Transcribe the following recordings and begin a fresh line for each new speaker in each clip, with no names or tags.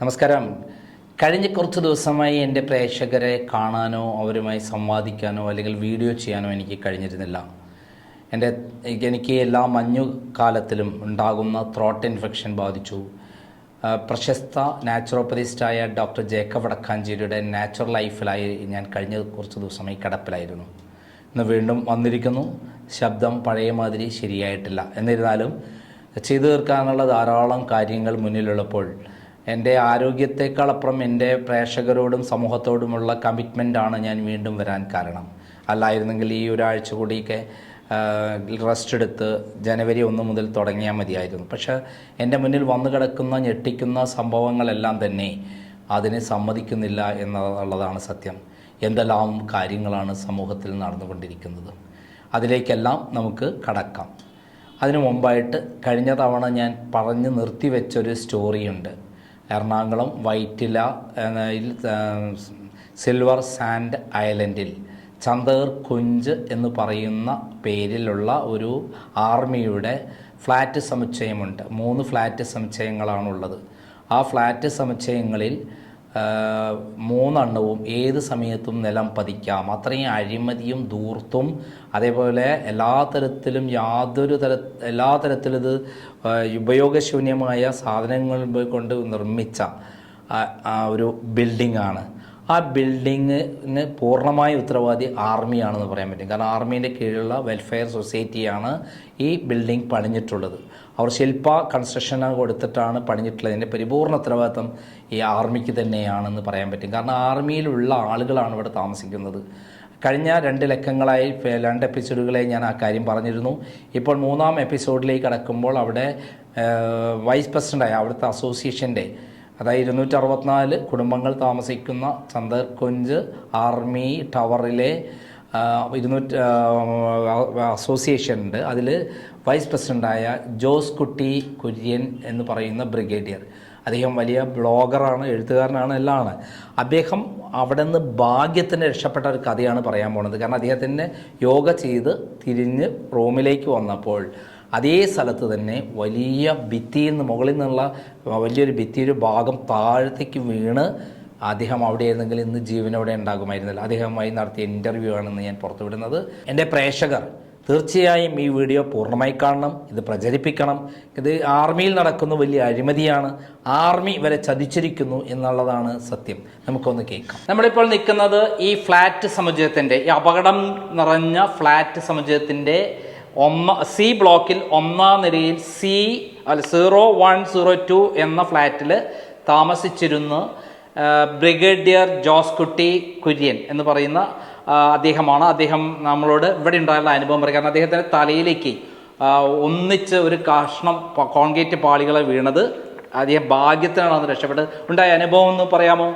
നമസ്കാരം. കഴിഞ്ഞ കുറച്ച് ദിവസമായി എൻ്റെ പ്രേക്ഷകരെ കാണാനോ അവരുമായി സംവാദിക്കാനോ അല്ലെങ്കിൽ വീഡിയോ ചെയ്യാനോ എനിക്ക് കഴിഞ്ഞിരുന്നില്ല. എനിക്ക് എല്ലാ മഞ്ഞുകാലത്തിലും ഉണ്ടാകുന്ന ത്രോട്ട് ഇൻഫെക്ഷൻ ബാധിച്ചു. പ്രശസ്ത നാച്ചുറോപ്പതിസ്റ്റായ ഡോക്ടർ ജേക്കബ് വടക്കാഞ്ചേരിയുടെ നാച്ചുറൽ ലൈഫിലായി ഞാൻ കഴിഞ്ഞ കുറച്ച് ദിവസമായി കിടപ്പിലായിരുന്നു. ഇന്ന് വീണ്ടും വന്നിരിക്കുന്നു. ശബ്ദം പഴയ മാതിരി ശരിയായിട്ടില്ല. എന്നിരുന്നാലും ചെയ്തു തീർക്കാനുള്ള ധാരാളം കാര്യങ്ങൾ മുന്നിലുള്ളപ്പോൾ എൻ്റെ ആരോഗ്യത്തെക്കാളപ്പുറം എൻ്റെ പ്രേക്ഷകരോടും സമൂഹത്തോടുമുള്ള കമ്മിറ്റ്മെൻറ്റാണ് ഞാൻ വീണ്ടും വരാൻ കാരണം. അല്ലായിരുന്നെങ്കിൽ ഈ ഒരാഴ്ച കൂടിയൊക്കെ റെസ്റ്റ് എടുത്ത് ജനുവരി 1 മുതൽ തുടങ്ങിയാൽ മതിയായിരുന്നു. പക്ഷേ എൻ്റെ മുന്നിൽ വന്നു കിടക്കുന്ന ഞെട്ടിക്കുന്ന സംഭവങ്ങളെല്ലാം തന്നെ അതിനെ സമ്മതിക്കുന്നില്ല എന്നുള്ളതാണ് സത്യം. എന്തെല്ലാം കാര്യങ്ങളാണ് സമൂഹത്തിൽ നടന്നുകൊണ്ടിരിക്കുന്നത്, അതിലേക്കെല്ലാം നമുക്ക് കടക്കാം. അതിനു മുമ്പായിട്ട് കഴിഞ്ഞ തവണ ഞാൻ പറഞ്ഞു നിർത്തിവെച്ചൊരു സ്റ്റോറിയുണ്ട്. എറണാകുളം വൈറ്റില സിൽവർ സാൻഡ് ഐലൻഡിൽ ചന്ദർ കുഞ്ച് എന്ന് പറയുന്ന പേരിലുള്ള ഒരു ആർമിയുടെ ഫ്ലാറ്റ് സമുച്ചയമുണ്ട്. 3 ഫ്ലാറ്റ് സമുച്ചയങ്ങളാണുള്ളത്. ആ ഫ്ലാറ്റ് സമുച്ചയങ്ങളിൽ 3 ഏത് സമയത്തും നിലം പതിക്കാം. അത്രയും അഴിമതിയും ധൂർത്തും അതേപോലെ എല്ലാ തരത്തിലും എല്ലാ തരത്തിലും ഇത് ഉപയോഗശൂന്യമായ സാധനങ്ങൾ കൊണ്ട് നിർമ്മിച്ച ഒരു ബിൽഡിങ്ങാണ്. ആ ബിൽഡിങ്ങിന് പൂർണ്ണമായ ഉത്തരവാദി ആർമിയാണെന്ന് പറയാൻ പറ്റും. കാരണം ആർമീൻ്റെ കീഴിലുള്ള വെൽഫെയർ സൊസൈറ്റിയാണ് ഈ ബിൽഡിംഗ് പണിഞ്ഞിട്ടുള്ളത്. അവർ ശില്പ കൺസ്ട്രക്ഷന് കൊടുത്തിട്ടാണ് പണിഞ്ഞിട്ടുള്ളത്. ഇതിൻ്റെ പരിപൂർണ്ണ ഉത്തരവാദിത്വം ഈ ആർമിക്ക് തന്നെയാണെന്ന് പറയാൻ പറ്റും. കാരണം ആർമിയിലുള്ള ആളുകളാണ് ഇവിടെ താമസിക്കുന്നത്. കഴിഞ്ഞ 2 ലക്കങ്ങളായി 2 എപ്പിസോഡുകളായി ഞാൻ ആ കാര്യം പറഞ്ഞിരുന്നു. ഇപ്പോൾ 3-ാം എപ്പിസോഡിലേക്ക് കടക്കുമ്പോൾ അവിടെ വൈസ് പ്രസിഡൻ്റായ അവിടുത്തെ അസോസിയേഷൻ്റെ, അതായത് 264 കുടുംബങ്ങൾ താമസിക്കുന്ന ചന്ദർ കുഞ്ച് ആർമി ടവറിലെ 200 അസോസിയേഷൻ ഉണ്ട്. അതിൽ വൈസ് പ്രസിഡൻ്റായ ജോസ് കുട്ടി കുര്യൻ എന്ന് പറയുന്ന ബ്രിഗേഡിയർ, അദ്ദേഹം വലിയ ബ്ലോഗറാണ്, എഴുത്തുകാരനാണ്, എല്ലാമാണ്. അദ്ദേഹം അവിടെ നിന്ന് ഭാഗ്യത്തിന് രക്ഷപ്പെട്ട ഒരു കഥയാണ് പറയാൻ പോണത്. കാരണം അദ്ദേഹത്തിൻ്റെ യോഗ ചെയ്ത് തിരിഞ്ഞ് റൂമിലേക്ക് വന്നപ്പോൾ അതേ സ്ഥലത്ത് തന്നെ വലിയ ഭിത്തിയിൽ നിന്ന്, മുകളിൽ നിന്നുള്ള വലിയൊരു ഭിത്തിയുടെ ഭാഗം താഴത്തേക്ക് വീണ് അദ്ദേഹം അവിടെ ആയിരുന്നെങ്കിൽ ഇന്ന് ജീവനോടെ ഉണ്ടാകുമായിരുന്നില്ല. അദ്ദേഹവുമായി നടത്തിയ ഇൻ്റർവ്യൂ ആണെന്ന് ഞാൻ പുറത്തുവിടുന്നത്. എൻ്റെ പ്രേക്ഷകർ തീർച്ചയായും ഈ വീഡിയോ പൂർണ്ണമായി കാണണം, ഇത് പ്രചരിപ്പിക്കണം. ഇത് ആർമിയിൽ നടക്കുന്ന വലിയ അഴിമതിയാണ്, ആർമി വരെ ചതിച്ചിരിക്കുന്നു എന്നുള്ളതാണ് സത്യം. നമുക്കൊന്ന് കേൾക്കാം. നമ്മളിപ്പോൾ നിൽക്കുന്നത് ഈ ഫ്ലാറ്റ് സമുച്ചയത്തിൻ്റെ, ഈ അപകടം നിറഞ്ഞ ഫ്ലാറ്റ് സമുച്ചയത്തിൻ്റെ സി ബ്ലോക്കിൽ 1-ാം നിലയിൽ 0102 എന്ന ഫ്ലാറ്റിൽ താമസിച്ചിരുന്ന ബ്രിഗേഡിയർ ജോസ് കുട്ടി കുര്യൻ എന്ന് പറയുന്ന അദ്ദേഹമാണ്. അദ്ദേഹം നമ്മളോട് ഇവിടെ ഉണ്ടായുള്ള അനുഭവം പറയും. കാരണം അദ്ദേഹത്തിൻ്റെ തലയിലേക്ക് ഒന്നിച്ച് ഒരു കഷ്ണം കോൺക്രീറ്റ് പാളികളെ വീണത് അദ്ദേഹം ഭാഗ്യത്തിനാണ് അന്ന് രക്ഷപ്പെട്ടത്. ഉണ്ടായ അനുഭവം ഒന്ന് പറയാമോ?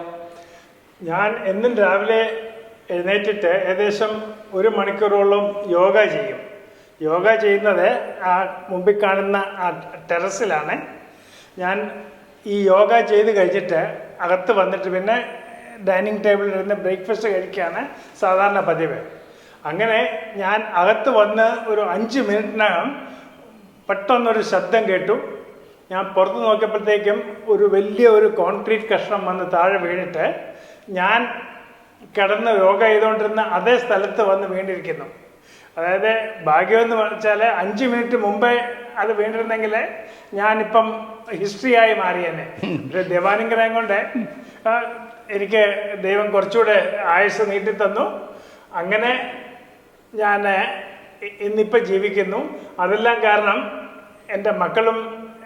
ഞാൻ എന്നും രാവിലെ എഴുന്നേറ്റിട്ട് ഏകദേശം 1 മണിക്കൂറോളം യോഗ ചെയ്യും. യോഗ ചെയ്യുന്നത് ആ മുമ്പിൽ കാണുന്ന ആ ടെറസിലാണ്. ഞാൻ ഈ യോഗ ചെയ്ത് കഴിഞ്ഞിട്ട് അകത്ത് വന്നിട്ട് പിന്നെ ഡൈനിങ് ടേബിളിൽ ഇരുന്ന് ബ്രേക്ക്ഫാസ്റ്റ് കഴിക്കുകയാണ് സാധാരണ പതിവ്. അങ്ങനെ ഞാൻ അകത്ത് വന്ന് ഒരു 5 മിനിറ്റിനകം പെട്ടെന്നൊരു ശബ്ദം കേട്ടു. ഞാൻ പുറത്ത് നോക്കിയപ്പോഴത്തേക്കും ഒരു വലിയ കോൺക്രീറ്റ് കഷ്ണം വന്ന് താഴെ വീണിട്ട് ഞാൻ കിടന്ന് യോഗ ചെയ്തുകൊണ്ടിരുന്ന അതേ സ്ഥലത്ത് വന്ന് വീണിരിക്കുന്നു. അതായത് ഭാഗ്യമെന്ന് വെച്ചാൽ 5 മിനിറ്റ് മുമ്പേ അത് വീണിരുന്നെങ്കിൽ ഞാനിപ്പം ഹിസ്റ്ററിയായി മാറിയെന്നെ. ഒരു ദൈവാനുഗ്രഹം കൊണ്ട് എനിക്ക് ദൈവം കുറച്ചുകൂടെ ആയുസ് നീട്ടിത്തന്നു. അങ്ങനെ ഞാൻ ഇന്നിപ്പോൾ ജീവിക്കുന്നു. അതെല്ലാം കാരണം എൻ്റെ മക്കളും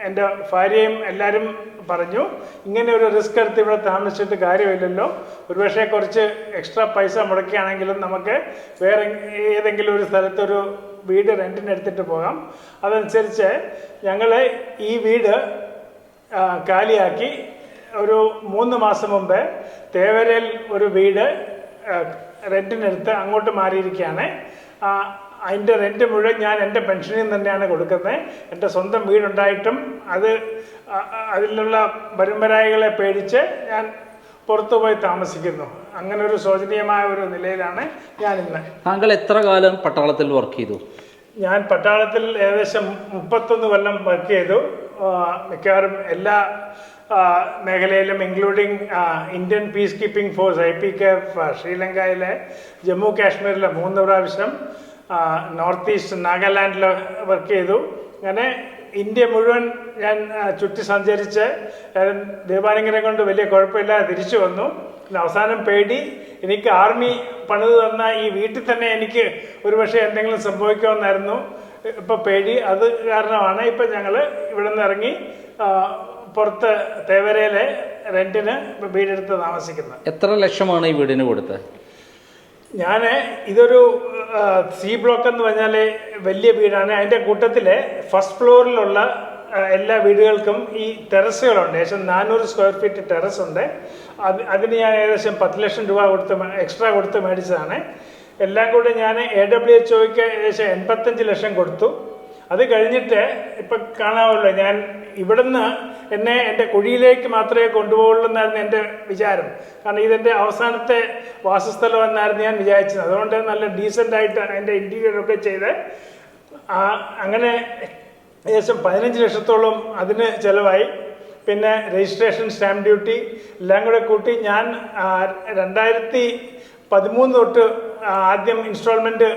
എൻ്റെ ഭാര്യയും എല്ലാവരും പറഞ്ഞു, ഇങ്ങനെ ഒരു റിസ്ക് എടുത്ത് ഇവിടെ താമസിച്ചിട്ട് കാര്യമില്ലല്ലോ, ഒരുപക്ഷെ കുറച്ച് എക്സ്ട്രാ പൈസ മുടക്കുകയാണെങ്കിലും നമുക്ക് വേറെ ഏതെങ്കിലും ഒരു സ്ഥലത്തൊരു വീട് റെൻറ്റിന് എടുത്തിട്ട് പോകാം. അതനുസരിച്ച് ഞങ്ങൾ ഈ വീട് കാലിയാക്കി ഒരു 3 മാസം മുമ്പ് തേവരയിൽ ഒരു വീട് റെൻറ്റിനെടുത്ത് അങ്ങോട്ട് മാറിയിരിക്കുകയാണ്. അതിൻ്റെ റെൻറ്റ് മുഴുവൻ ഞാൻ എൻ്റെ പെൻഷനിൽ തന്നെയാണ് കൊടുക്കുന്നത്. എൻ്റെ സ്വന്തം വീടുണ്ടായിട്ടും അതിലുള്ള പരമ്പരായികളെ പേടിച്ച് ഞാൻ പുറത്തുപോയി താമസിക്കുന്നു. അങ്ങനെ ഒരു ശോചനീയമായ ഒരു നിലയിലാണ് ഞാൻ ഇന്ന്.
താങ്കൾ എത്ര കാലം പട്ടാളത്തിൽ വർക്ക് ചെയ്തു?
ഞാൻ പട്ടാളത്തിൽ ഏകദേശം 31 കൊല്ലം വർക്ക് ചെയ്തു. മിക്കവാറും എല്ലാ മേഖലയിലും including Indian peace keeping force IPKF ശ്രീലങ്കയിലെ ജമ്മു കാശ്മീരിലെ 3 പ്രാവശ്യം, നോർത്ത് ഈസ്റ്റ് നാഗാലാൻഡിൽ വർക്ക് ചെയ്തു. അങ്ങനെ ഇന്ത്യ മുഴുവൻ ഞാൻ ചുറ്റി സഞ്ചരിച്ച് ദൈവാനുഗ്രഹം കൊണ്ട് വലിയ കുഴപ്പമില്ലാതെ തിരിച്ചു വന്നു. പിന്നെ അവസാനം പേടി, എനിക്ക് ആർമി പണിത് തന്ന ഈ വീട്ടിൽ തന്നെ എനിക്ക് ഒരുപക്ഷെ എന്തെങ്കിലും സംഭവിക്കുമെന്നായിരുന്നു ഇപ്പം പേടി. അത് കാരണമാണ് ഇപ്പം ഞങ്ങൾ ഇവിടെ നിന്ന് ഇറങ്ങി പുറത്ത് തേവരയിലെ റെന്റിന് വീടെടുത്ത് താമസിക്കുന്നത്.
എത്ര ലക്ഷമാണ് ഈ വീടിന് കൊടുത്തത്?
ഞാൻ ഇതൊരു C ബ്ലോക്ക് എന്ന് പറഞ്ഞാൽ വലിയ വീടാണ്. അതിൻ്റെ കൂട്ടത്തിൽ ഫസ്റ്റ് ഫ്ലോറിലുള്ള എല്ലാ വീടുകൾക്കും ഈ ടെറസുകളുണ്ട്. ഏകദേശം 400 സ്ക്വയർ ഫീറ്റ് ടെറസ് ഉണ്ട്. അതിന് ഞാൻ ഏകദേശം 10 ലക്ഷം രൂപ എക്സ്ട്രാ കൊടുത്ത് മേടിച്ചതാണ്. എല്ലാം കൂടെ ഞാൻ AWHOയ്ക്ക് ഏകദേശം 85 ലക്ഷം കൊടുത്തു. അത് കഴിഞ്ഞിട്ട് ഇപ്പം കാണാമല്ലോ, ഞാൻ ഇവിടുന്ന് എന്നെ എൻ്റെ കുഴിയിലേക്ക് മാത്രമേ കൊണ്ടുപോകുള്ളൂ എന്നായിരുന്നു എൻ്റെ വിചാരം. കാരണം ഇതെൻ്റെ അവസാനത്തെ വാസസ്ഥലം എന്നായിരുന്നു ഞാൻ വിചാരിച്ചത്. അതുകൊണ്ട് നല്ല ഡീസൻ്റായിട്ട് എൻ്റെ ഇൻറ്റീരിയറൊക്കെ ചെയ്ത് അങ്ങനെ ഏകദേശം 15 ലക്ഷത്തോളം അതിന് ചിലവായി. പിന്നെ രജിസ്ട്രേഷൻ, സ്റ്റാമ്പ് ഡ്യൂട്ടി എല്ലാം കൂടെ കൂട്ടി ഞാൻ 2013 തൊട്ട് ആദ്യം ഇൻസ്റ്റാൾമെൻറ്റ്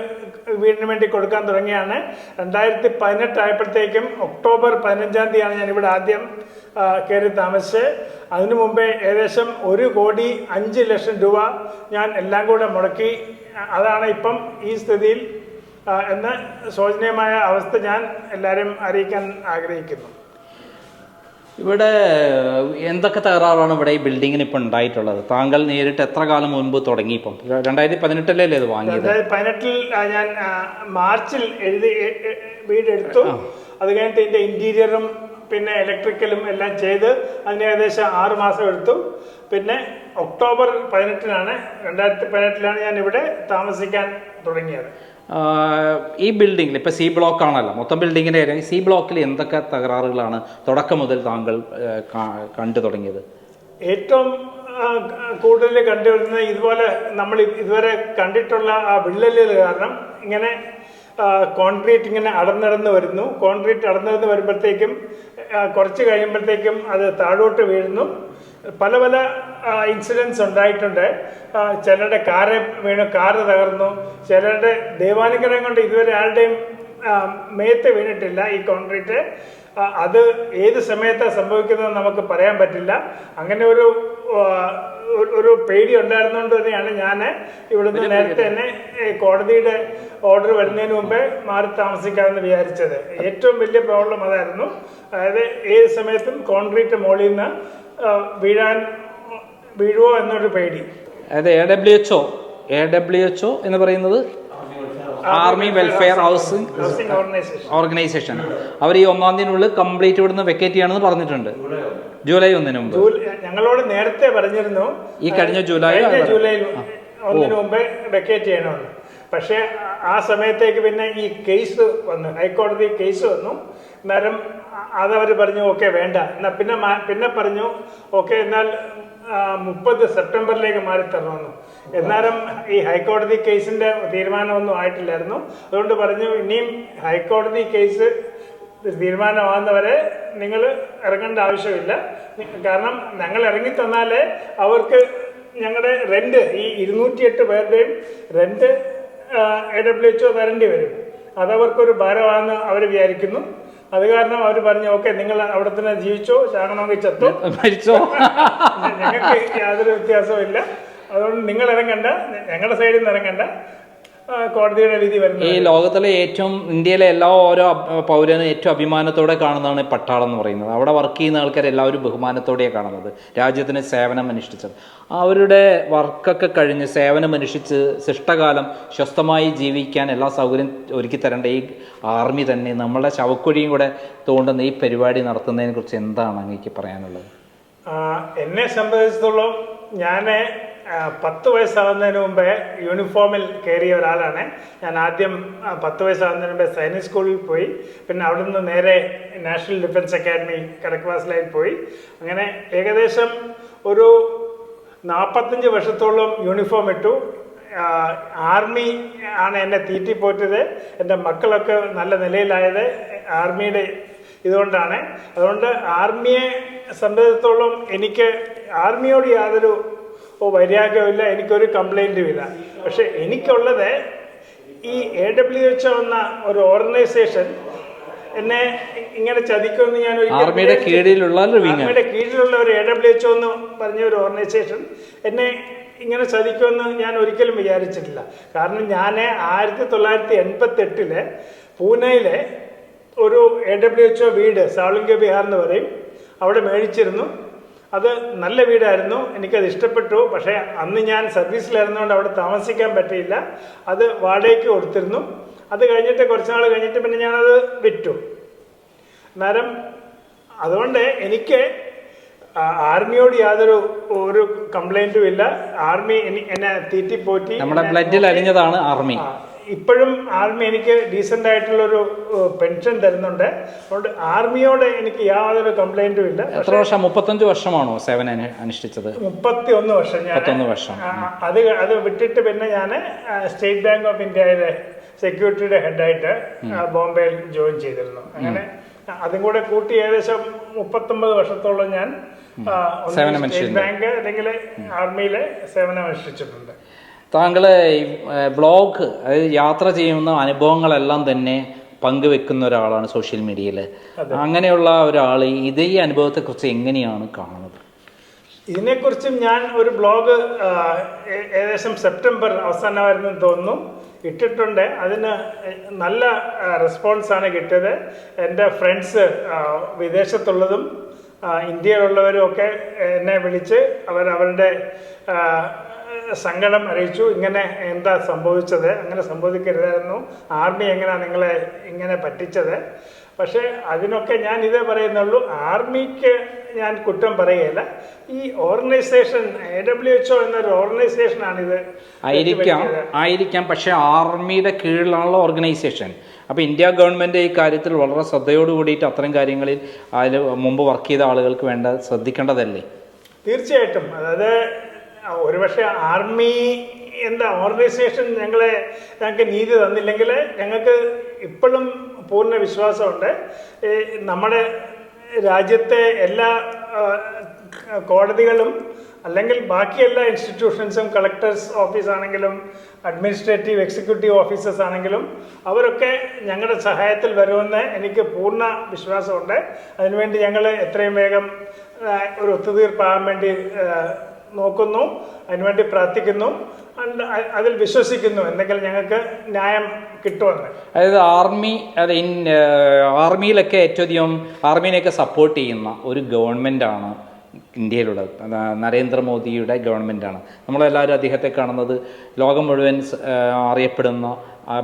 വീടിന് വേണ്ടി കൊടുക്കാൻ തുടങ്ങിയാണ്. 2018 ആയപ്പോഴത്തേക്കും ഒക്ടോബർ 15-ാം തീയതിയാണ് ഞാൻ ഇവിടെ ആദ്യം കയറി താമസിച്ച്. അതിനു മുമ്പേ ഏകദേശം 1,05 ലക്ഷം രൂപ ഞാൻ എല്ലാം കൂടെ മുടക്കി. അതാണ് ഇപ്പം ഈ സ്ഥിതിയിൽ എന്ന ശോചനീയമായ അവസ്ഥ ഞാൻ എല്ലാവരും അറിയിക്കാൻ ആഗ്രഹിക്കുന്നു.
ഇവിടെ എന്തൊക്കെ തകരാറാണ് ഇവിടെ ഈ ബിൽഡിങ്ങിന് ഇപ്പം ഉണ്ടായിട്ടുള്ളത്? താങ്കൾ നേരിട്ട് എത്ര കാലം മുൻപ് തുടങ്ങി? ഇപ്പം 2018 ഇത് വാങ്ങിയത്?
2018 ഞാൻ മാർച്ചിൽ വീടെടുത്തു. അത് കഴിഞ്ഞിട്ട് ഇതിൻ്റെ ഇൻറ്റീരിയറും പിന്നെ ഇലക്ട്രിക്കലും എല്ലാം ചെയ്ത് അതിന് ഏകദേശം 6 മാസം എടുത്തു. പിന്നെ ഒക്ടോബർ 18-നാണ് 2018 ഞാൻ ഇവിടെ താമസിക്കാൻ തുടങ്ങിയത്.
ഈ ബിൽഡിങ്ങിൽ ഇപ്പോൾ C ബ്ലോക്ക് ആണല്ലോ, മൊത്തം ബിൽഡിങ്ങിൻ്റെ കാര്യം. C ബ്ലോക്കിൽ എന്തൊക്കെ തകരാറുകളാണ് തുടക്കം മുതൽ താങ്കൾ കണ്ടു തുടങ്ങിയത്?
ഏറ്റവും കൂടുതൽ കണ്ടുവരുന്നത് ഇതുപോലെ നമ്മൾ ഇതുവരെ കണ്ടിട്ടുള്ള ആ വിള്ളലുകൾ കാരണം ഇങ്ങനെ കോൺക്രീറ്റ് ഇങ്ങനെ അടർന്നിടന്ന് വരുന്നു. കോൺക്രീറ്റ് അടർന്നിടന്ന് വരുമ്പോഴത്തേക്കും കുറച്ച് കഴിയുമ്പോഴത്തേക്കും അത് താഴോട്ട് വീഴുന്നു. പല പല ഇൻസിഡൻസ് ഉണ്ടായിട്ടുണ്ട്. ചിലരുടെ കാറ് തകർന്നു. ചിലരുടെ ദൈവാനുഗ്രഹം കൊണ്ട് ഇതുവരെ ആരുടെയും മേത്ത് വീണിട്ടില്ല ഈ കോൺക്രീറ്റ്. അത് ഏത് സമയത്താണ് സംഭവിക്കുന്നത് നമുക്ക് പറയാൻ പറ്റില്ല. അങ്ങനെ ഒരു പേടി ഉണ്ടായിരുന്നുകൊണ്ട് തന്നെയാണ് ഞാൻ ഇവിടുന്ന് നേരത്തെ തന്നെ കോടതിയുടെ ഓർഡർ വരുന്നതിന് മുമ്പേ മാറി താമസിക്കാമെന്ന് വിചാരിച്ചത്. ഏറ്റവും വലിയ പ്രോബ്ലം അതായിരുന്നു. അതായത് ഏത് സമയത്തും കോൺക്രീറ്റ് മുകളിൽ നിന്ന് വീഴുവോ എന്നൊരു പേടി.
അതായത് AWHO എന്ന് പറയുന്നത് ആർമി വെൽഫെയർ ഹൗസിംഗ് ഓർഗനൈസേഷൻ. അവർ ഈ 1-ാം തീയതിനുള്ളിൽ കംപ്ലീറ്റ് ഇവിടുന്ന് വെക്കേറ്റ് ചെയ്യണമെന്ന് പറഞ്ഞിട്ടുണ്ട്. ജൂലൈ 1-ന് മുമ്പ്
ഞങ്ങളോട് നേരത്തെ പറഞ്ഞിരുന്നു
ഈ കഴിഞ്ഞ ജൂലൈ
1-ന് മുമ്പേ വെക്കേറ്റ് ചെയ്യണമെന്ന്. പക്ഷേ ആ സമയത്തേക്ക് പിന്നെ ഈ കേസ് വന്നു, ഹൈക്കോടതി കേസ് വന്നു. അന്നേരം അതവർ പറഞ്ഞു ഓക്കെ വേണ്ട. എന്നാൽ പിന്നെ പറഞ്ഞു ഓക്കെ എന്നാൽ 30 സെപ്റ്റംബറിലേക്ക് മാറിത്തരണമെന്ന്. എന്നാലും ഈ ഹൈക്കോടതി കേസിന്റെ തീരുമാനമൊന്നും ആയിട്ടില്ലായിരുന്നു. അതുകൊണ്ട് പറഞ്ഞു ഇനിയും ഹൈക്കോടതി കേസ് തീരുമാനമാകുന്നവരെ നിങ്ങൾ ഇറങ്ങേണ്ട ആവശ്യമില്ല. കാരണം ഞങ്ങൾ ഇറങ്ങി തന്നാലേ അവർക്ക് ഞങ്ങളുടെ റെന്റ്, ഈ 208 പേരുടെയും റെന്റ് AWHO തരേണ്ടി വരും. അതവർക്കൊരു ഭാരമാണെന്ന് അവർ വിചാരിക്കുന്നു. അത് കാരണം അവർ പറഞ്ഞു ഓക്കെ നിങ്ങൾ അവിടെ തന്നെ ജീവിച്ചോ, ചാകണമെങ്കിൽ ചത്തോ,
മരിച്ചോ,
ഞങ്ങൾക്ക് യാതൊരു വ്യത്യാസവും ഇല്ല. അതുകൊണ്ട് നിങ്ങൾ ഇറങ്ങണ്ട, ഞങ്ങളുടെ സൈഡിൽ നിന്ന് ഇറങ്ങണ്ട, കോടതിയുടെ വിധി വരുന്നത്.
ഈ ലോകത്തിലെ ഇന്ത്യയിലെ ഓരോ പൗരനും ഏറ്റവും അഭിമാനത്തോടെ കാണുന്നതാണ് പട്ടാളം എന്ന് പറയുന്നത്. അവിടെ വർക്ക് ചെയ്യുന്ന ആൾക്കാർ എല്ലാവരും ബഹുമാനത്തോടെയാണ് കാണുന്നത്, രാജ്യത്തിന് സേവനം അനുഷ്ഠിച്ചത്. അവരുടെ വർക്കൊക്കെ കഴിഞ്ഞ് സേവനം അനുഷ്ഠിച്ച് ശിഷ്ടകാലം സ്വസ്ഥമായി ജീവിക്കാൻ എല്ലാ സൗകര്യം ഒരുക്കി തരേണ്ട ഈ ആർമി തന്നെ നമ്മളുടെ ശവക്കുഴിയും കൂടെ തോണ്ടുന്ന ഈ പരിപാടി നടത്തുന്നതിനെ കുറിച്ച് എന്താണ് അങ്ങേക്ക് പറയാനുള്ളത്?
എന്നെ സംബന്ധിച്ചിടത്തോളം ഞാൻ 10 വയസ്സാവുന്നതിന് മുമ്പേ യൂണിഫോമിൽ കയറിയ ഒരാളാണ്. ഞാൻ ആദ്യം 10 വയസ്സാവുന്നതിന് മുമ്പേ സൈനിക് സ്കൂളിൽ പോയി. പിന്നെ അവിടെ നിന്ന് നേരെ നാഷണൽ ഡിഫൻസ് അക്കാഡമി കടക്വാസിലായി പോയി. അങ്ങനെ ഏകദേശം ഒരു 45 വർഷത്തോളം യൂണിഫോം ഇട്ടു. ആർമി ആണ് എന്നെ തീറ്റിപ്പോറ്റത്. എൻ്റെ മക്കളൊക്കെ നല്ല നിലയിലായത് ആർമിയുടെ ഇതുകൊണ്ടാണ്. അതുകൊണ്ട് ആർമിയെ സംബന്ധിച്ചിടത്തോളം എനിക്ക് ആർമിയോട് യാതൊരു വൈരാഗ്യമില്ല, എനിക്കൊരു കംപ്ലൈൻറ്റും ഇല്ല. പക്ഷെ എനിക്കുള്ളത് ഈ AWHO എന്ന ഒരു ഓർഗനൈസേഷൻ എന്നെ ഇങ്ങനെ ചതിക്കുമെന്ന് ഞാൻ
ആർമിയുടെ കീഴിലുള്ള
ഒരു AWHO എന്ന് പറഞ്ഞ ഒരു ഓർഗനൈസേഷൻ എന്നെ ഇങ്ങനെ ചതിക്കുമെന്ന് ഞാൻ ഒരിക്കലും വിചാരിച്ചിട്ടില്ല. കാരണം ഞാൻ 1988 പൂനെയിലെ ഒരു AWHO വീട്, സാളുങ്ക്യ ബിഹാർ എന്ന് പറയും, അവിടെ മേടിച്ചിരുന്നു. അത് നല്ല വീടായിരുന്നു, എനിക്കത് ഇഷ്ടപ്പെട്ടു. പക്ഷേ അന്ന് ഞാൻ സർവീസിലായിരുന്നുകൊണ്ട് അവിടെ താമസിക്കാൻ പറ്റിയില്ല. അത് വാടകയ്ക്ക് കൊടുത്തിരുന്നു. അത് കഴിഞ്ഞിട്ട് കുറച്ച് നാൾ കഴിഞ്ഞിട്ട് പിന്നെ ഞാനത് വിറ്റു. അന്നേരം അതുകൊണ്ട് എനിക്ക് ആർമിയോട് യാതൊരു കംപ്ലൈൻറ്റും ഇല്ല. ആർമി എന്നെ തീറ്റിപ്പോറ്റി,
നമ്മുടെ ബ്ലഡിൽ അലിഞ്ഞതാണ് ആർമി.
ഇപ്പോഴും ആർമി എനിക്ക് ഡീസൻ്റ് ആയിട്ടുള്ളൊരു പെൻഷൻ തരുന്നുണ്ട്. അതുകൊണ്ട് ആർമിയോട് എനിക്ക് യാതൊരു കംപ്ലൈൻറ്റും ഇല്ല.
എത്ര വർഷം? 35 വർഷമാണോ സേവനം അനുഷ്ഠിച്ചത്?
31 വർഷം. അത് വിട്ടിട്ട് പിന്നെ ഞാൻ സ്റ്റേറ്റ് ബാങ്ക് ഓഫ് ഇന്ത്യയിലെ സെക്യൂരിറ്റിയുടെ ഹെഡായിട്ട് ബോംബെയിൽ ജോയിൻ ചെയ്തിരുന്നു. അങ്ങനെ അതും കൂടെ കൂട്ടി ഏകദേശം 39 വർഷത്തോളം ഞാൻ സ്റ്റേറ്റ് ബാങ്ക് അല്ലെങ്കിൽ ആർമിയിലെ സേവനം അനുഷ്ഠിച്ചിട്ടുണ്ട്.
താങ്കൾ വ്ളോഗ്, അതായത് യാത്ര ചെയ്യുന്ന അനുഭവങ്ങളെല്ലാം തന്നെ പങ്കുവെക്കുന്ന ഒരാളാണ് സോഷ്യൽ മീഡിയയിൽ. അങ്ങനെയുള്ള ഒരാൾ ഈ അനുഭവത്തെക്കുറിച്ച് എങ്ങനെയാണ് കാണുന്നത്?
ഇതിനെക്കുറിച്ചും ഞാൻ ഒരു ബ്ലോഗ് ഏകദേശം സെപ്റ്റംബർ അവസാനമായിരുന്നെന്ന് തോന്നുന്നു ഇട്ടിട്ടുണ്ട്. അതിന് നല്ല റെസ്പോൺസാണ് കിട്ടിയത്. എൻ്റെ ഫ്രണ്ട്സ് വിദേശത്തുള്ളതും ഇന്ത്യയിലുള്ളവരും ഒക്കെ എന്നെ വിളിച്ച് അവരുടെ സങ്കടം അറിയിച്ചു. ഇങ്ങനെ എന്താ സംഭവിച്ചത്, അങ്ങനെ സംഭവിക്കരുതായിരുന്നു, ആർമി എങ്ങനെയാണ് നിങ്ങളെ ഇങ്ങനെ പറ്റിച്ചത്. പക്ഷേ അതിനൊക്കെ ഞാൻ ഇതേ പറയുന്നുള്ളൂ, ആർമിക്ക് ഞാൻ കുറ്റം പറയുകയില്ല. ഈ ഓർഗനൈസേഷൻ AWHO എന്നൊരു ഓർഗനൈസേഷനാണിത്.
ആയിരിക്കാം പക്ഷേ ആർമിയുടെ കീഴിലുള്ള ഓർഗനൈസേഷൻ. അപ്പോൾ ഇന്ത്യ ഗവൺമെൻറ് ഈ കാര്യത്തിൽ വളരെ ശ്രദ്ധയോട് കൂടിയിട്ട് അത്തരം കാര്യങ്ങളിൽ അതിൽ മുമ്പ് വർക്ക് ചെയ്ത ആളുകൾക്ക് ശ്രദ്ധിക്കേണ്ടതല്ലേ?
തീർച്ചയായിട്ടും. അതായത് ഒരുപക്ഷെ ആർമി എന്ന ഓർഗനൈസേഷൻ ഞങ്ങൾക്ക് നീതി തന്നില്ലെങ്കിൽ ഞങ്ങൾക്ക് ഇപ്പോഴും പൂർണ്ണ വിശ്വാസമുണ്ട് നമ്മുടെ രാജ്യത്തെ എല്ലാ കോടതികളും അല്ലെങ്കിൽ ബാക്കി എല്ലാ ഇൻസ്റ്റിറ്റ്യൂഷൻസും, കളക്ടേഴ്സ് ഓഫീസാണെങ്കിലും അഡ്മിനിസ്ട്രേറ്റീവ് എക്സിക്യൂട്ടീവ് ഓഫീസേഴ്സ് ആണെങ്കിലും അവരൊക്കെ ഞങ്ങളുടെ സഹായത്തിൽ വരുമെന്ന് എനിക്ക് പൂർണ്ണ വിശ്വാസമുണ്ട്. അതിനുവേണ്ടി ഞങ്ങൾ എത്രയും വേഗം ഒരു ഒത്തുതീർപ്പാകാൻ വേണ്ടി നോക്കുന്നു, അതിനുവേണ്ടി പ്രാർത്ഥിക്കുന്നു, അതിൽ വിശ്വസിക്കുന്നു എന്തെങ്കിലും ഞങ്ങൾക്ക് ന്യായം കിട്ടുമെന്ന്.
അതായത് ആർമിയിലൊക്കെ ഏറ്റവും അധികം ആർമീനെയൊക്കെ സപ്പോർട്ട് ചെയ്യുന്ന ഒരു ഗവൺമെൻറ്റാണ് ഇന്ത്യയിലുള്ളത്. നരേന്ദ്രമോദിയുടെ ഗവൺമെൻറ്റാണ്. നമ്മളെല്ലാവരും അദ്ദേഹത്തെ കാണുന്നത് ലോകം മുഴുവൻ അറിയപ്പെടുന്ന,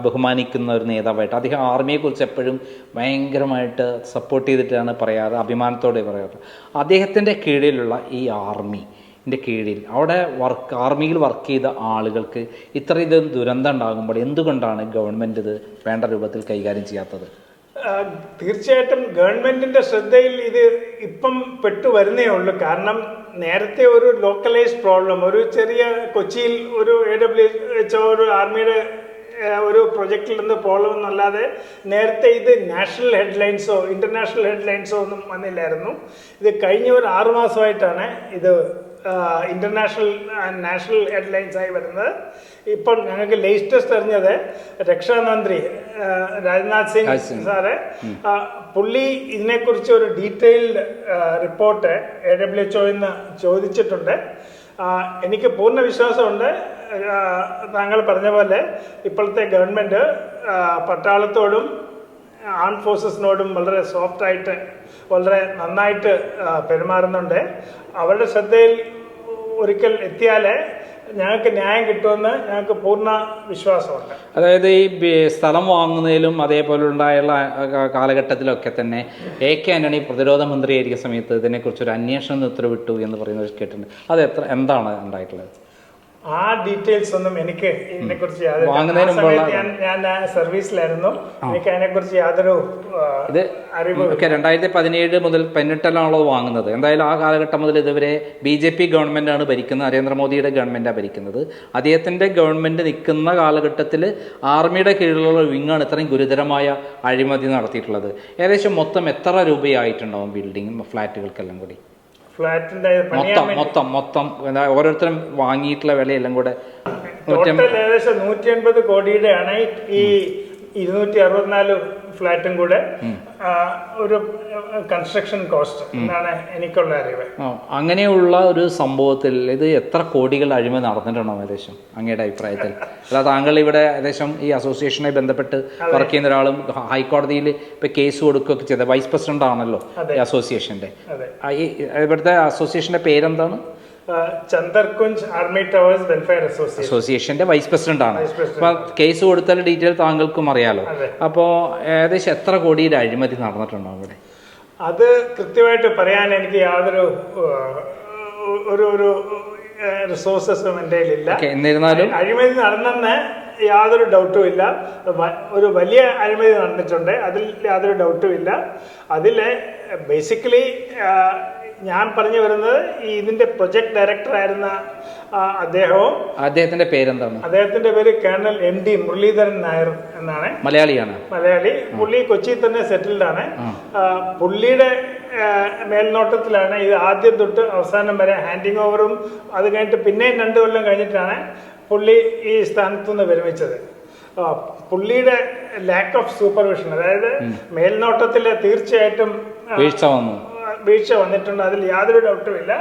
ബഹുമാനിക്കുന്ന ഒരു നേതാവായിട്ട്. അദ്ദേഹം ആർമിയെക്കുറിച്ച് എപ്പോഴും ഭയങ്കരമായിട്ട് സപ്പോർട്ട് ചെയ്തിട്ടാണ് പറയാറ്, അഭിമാനത്തോടെ പറയാറ്. അദ്ദേഹത്തിൻ്റെ കീഴിലുള്ള ഈ ആർമിൻ്റെ കീഴിൽ അവിടെ ആർമിയിൽ വർക്ക് ചെയ്ത ആളുകൾക്ക് ഇത്രയും ദുരന്തം ഉണ്ടാകുമ്പോൾ എന്തുകൊണ്ടാണ് ഗവൺമെൻറ് ഇത് വേണ്ട രൂപത്തിൽ കൈകാര്യം ചെയ്യാത്തത്?
തീർച്ചയായിട്ടും ഗവൺമെന്റിന്റെ ശ്രദ്ധയിൽ ഇത് ഇപ്പം പെട്ടുവരുന്നേ ഉള്ളൂ. കാരണം നേരത്തെ ഒരു ലോക്കലൈസ്ഡ് പ്രോബ്ലം, ഒരു ചെറിയ കൊച്ചിയിൽ ഒരു AWHO ഒരു ആർമിയുടെ ഒരു പ്രൊജക്റ്റിൽ നിന്ന് പ്രോബ്ലം എന്നല്ലാതെ നേരത്തെ ഇത് നാഷണൽ ഹെഡ്ലൈൻസോ ഇന്റർനാഷണൽ ഹെഡ്ലൈൻസോ ഒന്നും വന്നില്ലായിരുന്നു. ഇത് കഴിഞ്ഞ ഒരു 6 മാസമായിട്ടാണ് ഇത് നാഷണൽ ഹെഡ്ലൈൻസ് ആയി വരുന്നത്. ഇപ്പം ഞങ്ങൾക്ക് ലേറ്റസ്റ്റ് അറിഞ്ഞത് രക്ഷാമന്ത്രി രാജ്നാഥ് സിംഗ് സാറ് പുള്ളി ഇതിനെക്കുറിച്ച് ഒരു ഡീറ്റെയിൽഡ് റിപ്പോർട്ട് AWHO എന്ന് ചോദിച്ചിട്ടുണ്ട്. എനിക്ക് പൂർണ്ണ വിശ്വാസമുണ്ട് താങ്കൾ പറഞ്ഞ പോലെ ഇപ്പോഴത്തെ ഗവൺമെൻറ് പട്ടാളത്തോടും ആർmed ഫോഴ്സസിനോടും വളരെ സോഫ്റ്റായിട്ട് വളരെ നന്നായിട്ട് പെരുമാറുന്നുണ്ട്. അവരുടെ ശ്രദ്ധയിൽ ഒരിക്കൽ എത്തിയാൽ ഞങ്ങൾക്ക് ന്യായം കിട്ടുമെന്ന് ഞങ്ങൾക്ക് പൂർണ്ണ വിശ്വാസമുണ്ട്.
അതായത് ഈ സ്ഥലം വാങ്ങുന്നതിലും അതേപോലെ ഉണ്ടായുള്ള കാലഘട്ടത്തിലൊക്കെ തന്നെ AK ആന്റണി പ്രതിരോധ മന്ത്രിയായിരിക്കുന്ന സമയത്ത് ഇതിനെക്കുറിച്ചൊരു അന്വേഷണം ഉത്തരവിട്ടു എന്ന് പറയുന്നത് കേട്ടിട്ടുണ്ട്. അത് എന്താണ് ഉണ്ടായിട്ടുള്ളത്?
ആ ഡീറ്റെയിൽസ് ഒന്നും എനിക്ക് ഇതിനെക്കുറിച്ച് യാതൊരു ഞാൻ സർവീസിലായിരുന്നു. എനിക്ക് അതിനെക്കുറിച്ച് യാതൊരു അറിവ്.
2017 മുതൽ 18 വാങ്ങുന്നത്. എന്തായാലും ആ കാലഘട്ടം മുതൽ ഇതുവരെ BJP ഗവൺമെൻറ്റാണ് ഭരിക്കുന്നത്, നരേന്ദ്രമോദിയുടെ ഗവൺമെൻറ്റാണ് ഭരിക്കുന്നത്. അദ്ദേഹത്തിൻ്റെ ഗവൺമെൻറ് നിൽക്കുന്ന കാലഘട്ടത്തിൽ ആർമിയുടെ കീഴിലുള്ള വിങ്ങാണ് ഇത്രയും ഗുരുതരമായ അഴിമതി നടത്തിയിട്ടുള്ളത്. ഏകദേശം മൊത്തം എത്ര രൂപയായിട്ടുണ്ടാവും ബിൽഡിങ്ങും ഫ്ലാറ്റുകൾക്കെല്ലാം കൂടി?
ഫ്ലാറ്റിന്റെ
മൊത്തം ഓരോരുത്തരും വാങ്ങിയിട്ടുള്ള വിലയെല്ലാം കൂടെ
ഏകദേശം 180 കോടിയുടെ ആണ് ഈ 264 ഫ്ലാറ്റും കൂടെ ഒരു കൺസ്ട്രക്ഷൻ കോസ്റ്റ് എന്നാണ് എനിക്കുള്ള അറിവ്.
അങ്ങനെയുള്ള ഒരു സംഭവത്തിൽ ഇത് എത്ര കോടികൾ അഴിമതി നടന്നിട്ടുണ്ടോ ഏകദേശം അങ്ങയുടെ അഭിപ്രായത്തിൽ? അല്ല, താങ്കൾ ഇവിടെ ഏകദേശം ഈ അസോസിയേഷനെ ബന്ധപ്പെട്ട് വർക്ക് ചെയ്യുന്ന ഒരാളും ഹൈക്കോടതിയിൽ ഇപ്പൊ കേസ് കൊടുക്കുകയൊക്കെ ചെയ്ത വൈസ് പ്രസിഡന്റ് ആണല്ലോ ഈ അസോസിയേഷന്റെ. ഇവിടുത്തെ അസോസിയേഷന്റെ പേരെന്താണ്?
ചന്ദർകുഞ്ച് ആർമി ടവേഴ്സ് വെൽഫെയർ
അസോസിയേഷന്റെ വൈസ് പ്രസിഡന്റ് ആണ്. അപ്പൊ കേസ് കൊടുത്താൽ ഡീറ്റെയിൽ താങ്കൾക്കും അറിയാലോ. അപ്പോ ഏകദേശം എത്ര കോടിയുടെ അഴിമതി നടന്നിട്ടുണ്ടോ അവിടെ?
അത് കൃത്യമായിട്ട് പറയാൻ എനിക്ക് യാതൊരു ഒരു റിസോഴ്സസും എൻ്റെ കയ്യിലില്ല.
എന്നിരുന്നാലും
അഴിമതി നടന്നെന്ന് യാതൊരു ഡൗട്ടും ഇല്ല. ഒരു വലിയ അഴിമതി നടന്നിട്ടുണ്ട്, അതിൽ യാതൊരു ഡൗട്ടും ഇല്ല. അതിലെ ബേസിക്കലി ഞാൻ പറഞ്ഞു വരുന്നത് ഇതിന്റെ പ്രൊജക്ട് ഡയറക്ടർ ആയിരുന്ന
അദ്ദേഹത്തിന്റെ പേരെന്താണ്?
അദ്ദേഹത്തിന്റെ പേര് കേണൽ MD മുരളീധരൻ നായർ എന്നാണ്.
മലയാളി.
പുള്ളി കൊച്ചിയിൽ തന്നെ സെറ്റിൽഡ് ആണ്. പുള്ളിയുടെ മേൽനോട്ടത്തിലാണ് ഇത് ആദ്യം തൊട്ട് അവസാനം വരെ ഹാൻഡിങ് ഓവറും അത് കഴിഞ്ഞിട്ട് പിന്നെയും 2 കൊല്ലം കഴിഞ്ഞിട്ടാണ് പുള്ളി ഈ സ്ഥാനത്തു നിന്ന് വിരമിച്ചത്. പുള്ളിയുടെ ലാക്ക് ഓഫ് സൂപ്പർവിഷൻ, അതായത് മേൽനോട്ടത്തിൽ തീർച്ചയായിട്ടും വീഴ്ച വന്നിട്ടുണ്ട്, അതിൽ യാതൊരു ഡൗട്ടും ഇല്ല.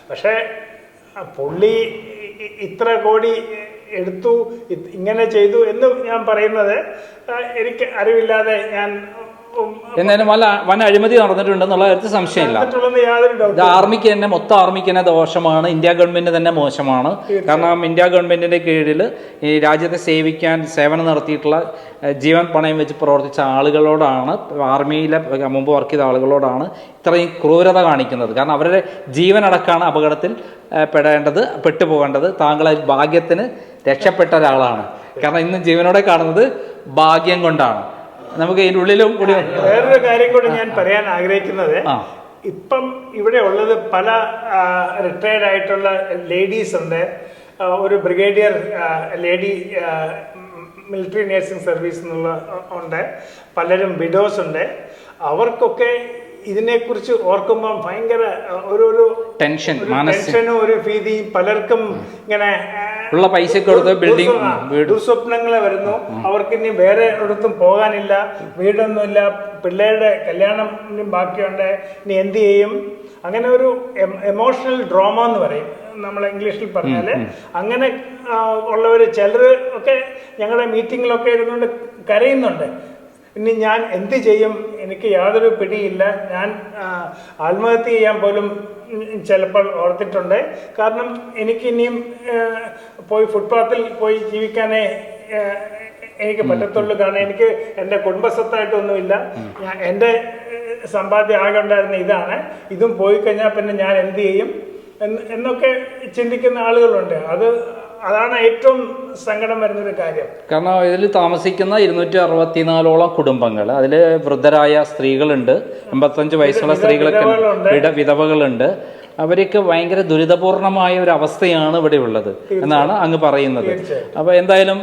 പക്ഷേ പുള്ളി ഇത്ര കോടി എടുത്തു, ഇങ്ങനെ ചെയ്തു എന്ന് ഞാൻ പറയുന്നത് എനിക്ക് അറിവില്ലാതെ ഞാൻ
എന്നാലും വൻ അഴിമതി നടന്നിട്ടുണ്ടെന്നുള്ള കാര്യത്തിൽ സംശയമില്ല. ആർമിക്ക് തന്നെ മൊത്തം ആർമിക്ക് തന്നെ ദോഷമാണ്, ഇന്ത്യ ഗവൺമെന്റ് തന്നെ മോശമാണ്. കാരണം ഇന്ത്യ ഗവൺമെന്റിന്റെ കീഴിൽ ഈ രാജ്യത്തെ സേവനം നടത്തിയിട്ടുള്ള ജീവൻ പണയം വെച്ച് പ്രവർത്തിച്ച ആളുകളോടാണ്, ആർമിയിലെ മുമ്പ് വർക്ക് ചെയ്ത ആളുകളോടാണ് ഇത്രയും ക്രൂരത കാണിക്കുന്നത്. കാരണം അവരുടെ ജീവനടക്കാണ് അപകടത്തിൽ പെട്ടുപോകേണ്ടത്. താങ്കൾ ഭാഗ്യത്തിന് രക്ഷപ്പെട്ട ഒരാളാണ്. കാരണം ഇന്ന് ജീവനോടെ കാണുന്നത് ഭാഗ്യം കൊണ്ടാണ്. നമുക്ക് ഇതിൻ്റെ ഉള്ളിലും കൂടി
വേറൊരു കാര്യം കൂടി ഞാൻ പറയാൻ ആഗ്രഹിക്കുന്നത്, ഇപ്പം ഇവിടെ ഉള്ളത് പല റിട്ടയർഡ് ആയിട്ടുള്ള ലേഡീസ് ഉണ്ട്. ഒരു brigadier lady military nursing service എന്നുള്ള ഉണ്ട്. പലരും വിഡോസ് ഉണ്ട്. അവർക്കൊക്കെ ഇതിനെക്കുറിച്ച് ഓർക്കുമ്പോൾ ഭയങ്കര ഒരു ടെൻഷനും ഒരു ഭീതിയും, പലർക്കും ഇങ്ങനെ
ഉള്ള പൈസ കൊടുത്ത് ബിൽഡിംഗ്
ദുസ്വപ്നങ്ങളെ വരുന്നു. അവർക്ക് ഇനി വേറെ ഒരിടത്തും പോകാനില്ല, വീടൊന്നുമില്ല, പിള്ളേരുടെ കല്യാണം ബാക്കിയുണ്ട്, ഇനി എന്ത് ചെയ്യും? അങ്ങനെ ഒരു എമോഷണൽ ഡ്രാമ എന്ന് പറയും നമ്മൾ ഇംഗ്ലീഷിൽ പറഞ്ഞാല്. അങ്ങനെ ഉള്ളവര് ചിലർ ഒക്കെ ഞങ്ങളുടെ മീറ്റിങ്ങിലൊക്കെ ഇരുന്നുകൊണ്ട് കരയുന്നുണ്ട്. ഇനി ഞാൻ എന്ത് ചെയ്യും, എനിക്ക് യാതൊരു പിടിയില്ല, ഞാൻ ആത്മഹത്യ ചെയ്യാൻ പോലും ചിലപ്പോൾ ഓർത്തിട്ടുണ്ട്. കാരണം എനിക്ക് ഇനിയും പോയി ഫുട്പാത്തിൽ പോയി ജീവിക്കാനേ എനിക്ക് പറ്റത്തുള്ളൂ. കാരണം എനിക്ക് എൻ്റെ കുടുംബസ്വത്തായിട്ടൊന്നുമില്ല. എൻ്റെ സമ്പാദ്യം ആകെ ഉണ്ടായിരുന്ന ഇതാണ്. ഇതും പോയി കഴിഞ്ഞാൽ പിന്നെ ഞാൻ എന്ത് ചെയ്യും എന്നൊക്കെ ചിന്തിക്കുന്ന ആളുകളുണ്ട്. അതാണ് ഏറ്റവും സങ്കടം വരുന്നൊരു കാര്യം.
കാരണം ഇതിൽ താമസിക്കുന്ന 264ഓളം കുടുംബങ്ങൾ, അതിൽ വൃദ്ധരായ സ്ത്രീകളുണ്ട്, 85 വയസ്സുള്ള സ്ത്രീകളൊക്കെ, വിധവകളുണ്ട്. അവർക്ക് ഭയങ്കര ദുരിതപൂർണമായ ഒരു അവസ്ഥയാണ് ഇവിടെ ഉള്ളത് എന്നാണ് അങ്ങ് പറയുന്നത്. അപ്പൊ എന്തായാലും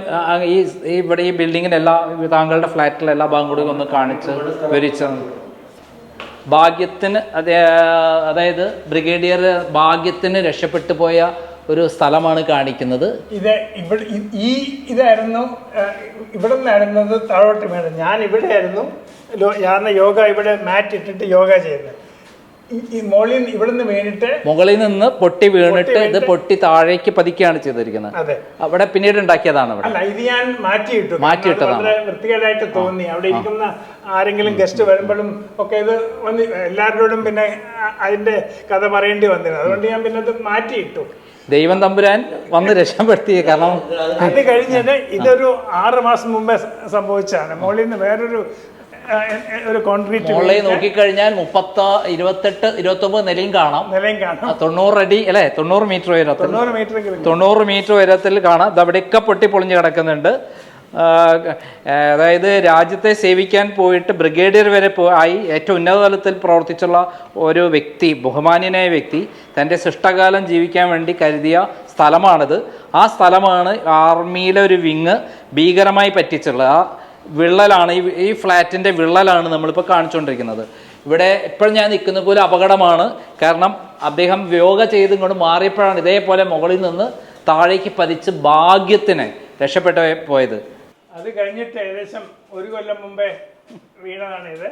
ഇവിടെ ഈ ബിൽഡിങ്ങിന് താങ്കളുടെ ഫ്ലാറ്റിലെ എല്ലാ ഭാഗം കൂടി ഒന്ന് കാണിച്ച് വിവരിച്ച ഭാഗ്യത്തിന്, അതായത് ബ്രിഗേഡിയർ ഭാഗ്യത്തിന് രക്ഷപ്പെട്ടു പോയ ഒരു സ്ഥലമാണ് കാണിക്കുന്നത്.
ഇതായിരുന്നു ഇവിടെ നിന്നായിരുന്നത് താഴോട്ട് വേണം. ഞാൻ ഇവിടെ ആയിരുന്നു യോഗ, ഇവിടെ മാറ്റ് ഇട്ടിട്ട് യോഗ ചെയ്യുന്നത്.
മുകളിൽ നിന്ന് പൊട്ടി വീണിട്ട് ഇത് പൊട്ടി താഴേക്ക് പതിക്കുകയാണ് ചെയ്തിരിക്കുന്നത്. അവിടെ പിന്നീട് ഉണ്ടാക്കിയതാണ്.
ഇത് ഞാൻ മാറ്റിയിട്ടതാണ്. വൃത്തികേടായിട്ട് തോന്നി. അവിടെ ഇരിക്കുന്ന ആരെങ്കിലും ഗസ്റ്റ് വരുമ്പോഴും ഒക്കെ ഇത് വന്ന് എല്ലാവരോടും പിന്നെ അതിന്റെ കഥ പറയേണ്ടി വന്നിരുന്നു. അതുകൊണ്ട് ഞാൻ പിന്നെ അത് മാറ്റിയിട്ടു.
ദൈവം തമ്പുരാൻ വന്ന് രക്ഷപ്പെടുത്തി. കാരണം
അത് കഴിഞ്ഞിട്ട് ഇതൊരു 6 മാസം മുമ്പേ സംഭവിച്ചാണ്. മുകളിൽ നിന്ന് വേറൊരു ഒരു കോൺക്രീറ്റ്
മുകളിൽ നോക്കിക്കഴിഞ്ഞാൽ 28-29 നിലയും കാണാം. 90 അടി അല്ലെ, 90 മീറ്റർ ഉയരത്തിൽ, 90 മീറ്റർ ഉയരത്തിൽ കാണാം. ഇത് അവിടെയൊക്കെ പൊട്ടിപ്പൊളിഞ്ഞ് കിടക്കുന്നുണ്ട്. അതായത് രാജ്യത്തെ സേവിക്കാൻ പോയിട്ട് ബ്രിഗേഡിയർ വരെ ആയി ഏറ്റവും ഉന്നത തലത്തിൽ പ്രവർത്തിച്ചുള്ള ഒരു വ്യക്തി, ബഹുമാന്യനായ വ്യക്തി, തൻ്റെ ശിഷ്ടകാലം ജീവിക്കാൻ വേണ്ടി കരുതിയ സ്ഥലമാണിത്. ആ സ്ഥലമാണ് ആർമിയിലെ ഒരു വിങ് ഭീകരമായി പറ്റിച്ചുള്ളത്. ആ വിള്ളലാണ് ഈ ഫ്ലാറ്റിൻ്റെ വിള്ളലാണ് നമ്മളിപ്പോൾ കാണിച്ചുകൊണ്ടിരിക്കുന്നത്. ഇവിടെ ഇപ്പോഴും ഞാൻ നിൽക്കുന്ന പോലെ അപകടമാണ്. കാരണം അദ്ദേഹം യോഗ ചെയ്തും കൊണ്ട് മാറിയപ്പോഴാണ് ഇതേപോലെ മുകളിൽ നിന്ന് താഴേക്ക് പതിച്ച് ഭാഗ്യത്തിന് രക്ഷപ്പെട്ടു പോയത്.
അത് കഴിഞ്ഞിട്ട് ഏകദേശം 1 കൊല്ലം മുമ്പേ വീണതാണ് ഇത്.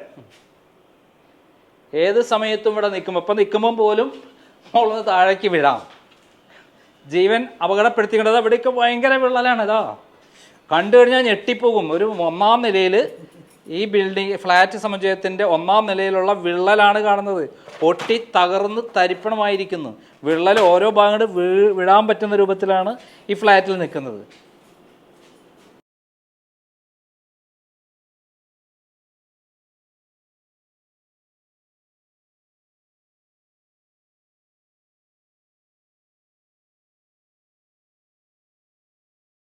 ഏത് സമയത്തും ഇവിടെ നിൽക്കുമ്പോൾ, ഇപ്പം നിൽക്കുമ്പം പോലും മുകളിൽ താഴേക്ക് വീഴാം. ജീവൻ അപകടപ്പെടുത്തിക്കേണ്ടത്. ഇവിടെയൊക്കെ ഭയങ്കര വിള്ളലാണ്. ഇതാ കണ്ടു കഴിഞ്ഞാൽ ഞെട്ടിപ്പോകും. ഒരു 1-ാം നിലയിൽ ഈ ബിൽഡിംഗ് ഫ്ലാറ്റ് സമുച്ചയത്തിൻ്റെ 1-ാം നിലയിലുള്ള വിള്ളലാണ് കാണുന്നത്. പൊട്ടി തകർന്ന് തരിപ്പണമായിരിക്കുന്നു. വിള്ളൽ ഓരോ ഭാഗങ്ങളും വീഴാൻ പറ്റുന്ന രൂപത്തിലാണ് ഈ ഫ്ലാറ്റിൽ നിൽക്കുന്നത്.